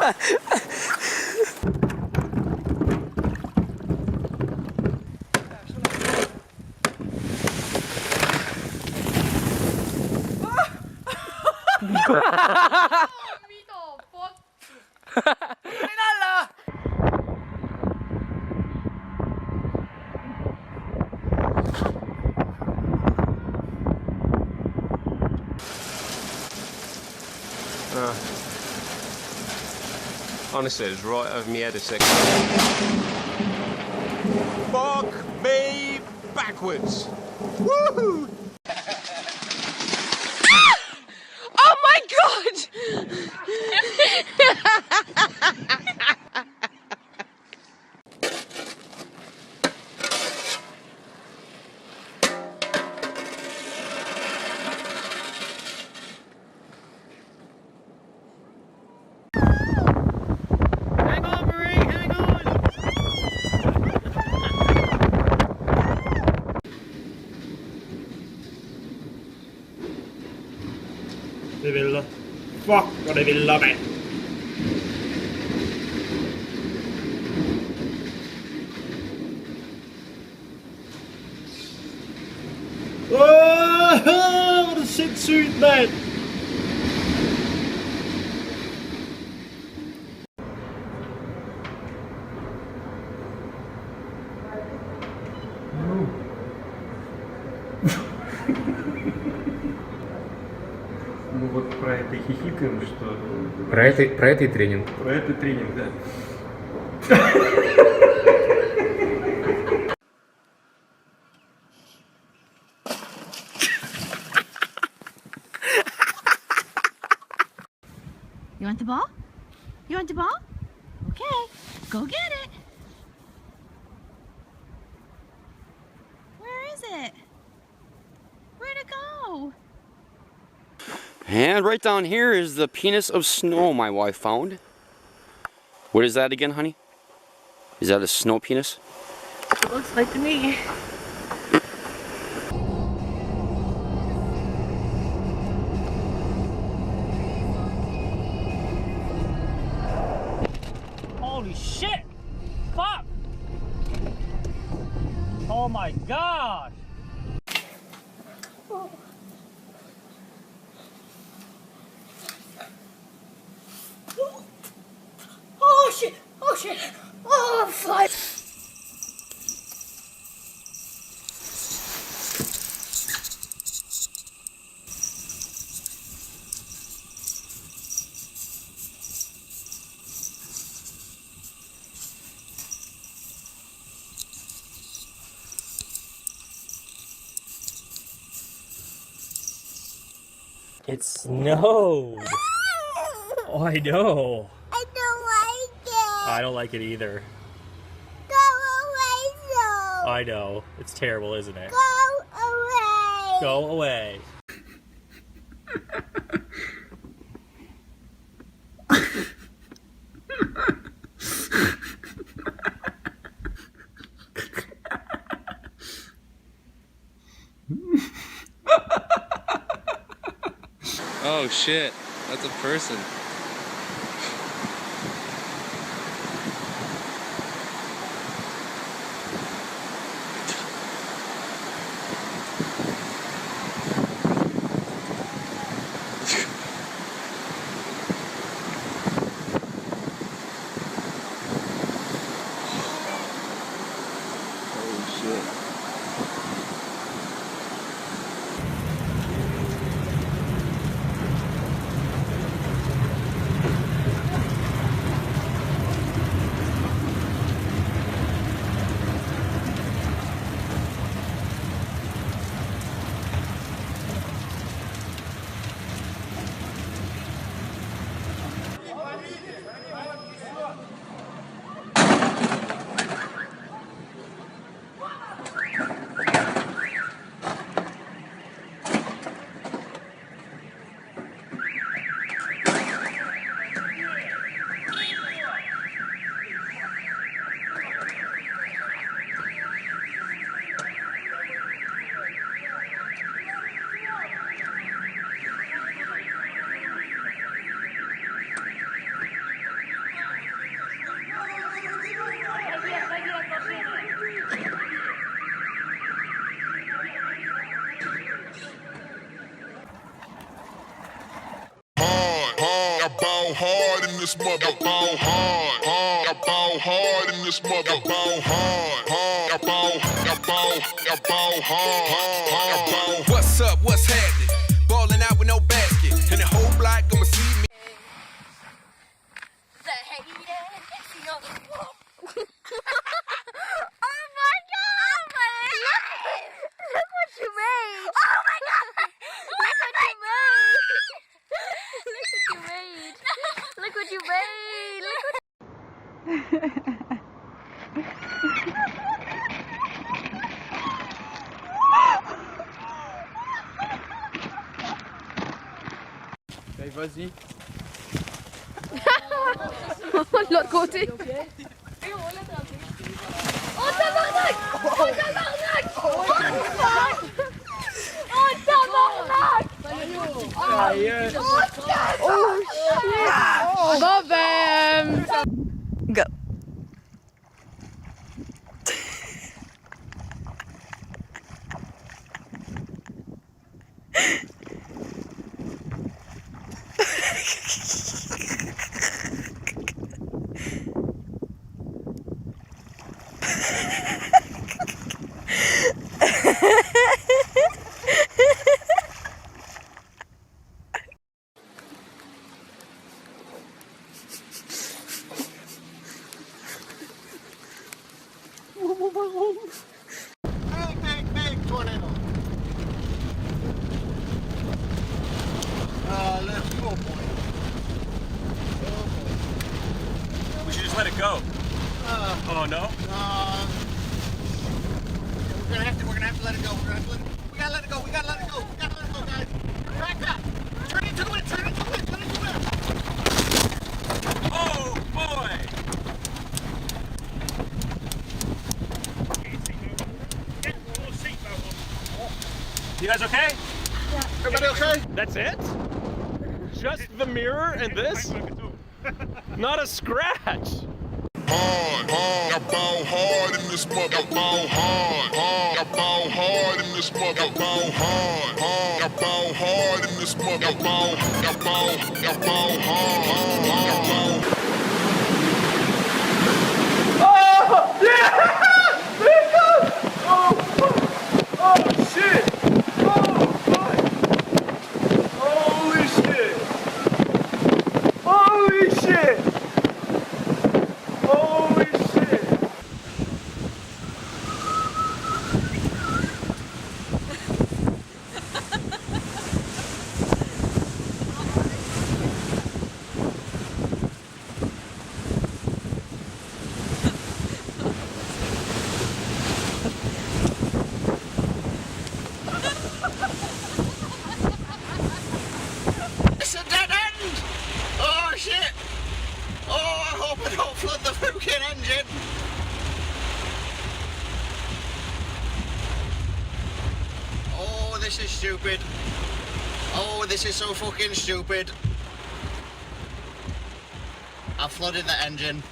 มีต่อโป๊ดไม่นั่นเหรอ Honestly, it's right over my head a second. Fuck me backwards. Woohoo! Oh my god! Hang on, Marie, hang on! Det ville. Fuck vad det ville med. Vad det sindssygt, mand! Ну вот про это хихикаем, что... Про это и тренинг. Про это тренинг, да. You want the ball? You want the ball? Okay, go get it. Where is it? Where'd it go? And right down here is the penis of snow my wife found. What is that again, honey? Is that a snow penis? It looks like to me. Holy shit! Fuck! Oh my god! Oh shit! Oh shit! Oh, fly! It snowed! Oh, I know! I don't like it. I don't like it either. Go away, though. I know. It's terrible, isn't it? Go away. Go away. Oh shit, that's a person. Holy shit. ball hard in this mother. I ball hard, hard. I ball hard in this mother. I ball hard, hard. I ball hard, hard. I ball. What's up? What's happening? Balling out with no basket, and the whole block gonna see me. Oh my god! Look what you made! Oh my god! Look what you made! Look what you made! Look what Allez, vas-y. de l'autre côté. Oh tabarnak! Oh tabarnak! Oh fuck! Oh tabarnak! Oh shit! Bon ben... Go. Big tornado. Let's go, boy. We should just let it go. Oh no? We're gonna have to let it go. We gotta let it go. We gotta let it go, guys. Back up. Turn into the wind. Let it go. Oh boy! You guys okay? Everybody okay? That's it? Just the mirror and this? Not a scratch! Hard, hard. I ball hard in this mother. I ball hard, hard. I ball hard in this mother. I ball hard, hard. I ball hard in this mother. I ball hard, hard. I ball. It's a dead end! Oh shit! Oh, I hope I don't flood the fucking engine! Oh, this is stupid. Oh, this is so fucking stupid. I flooded the engine.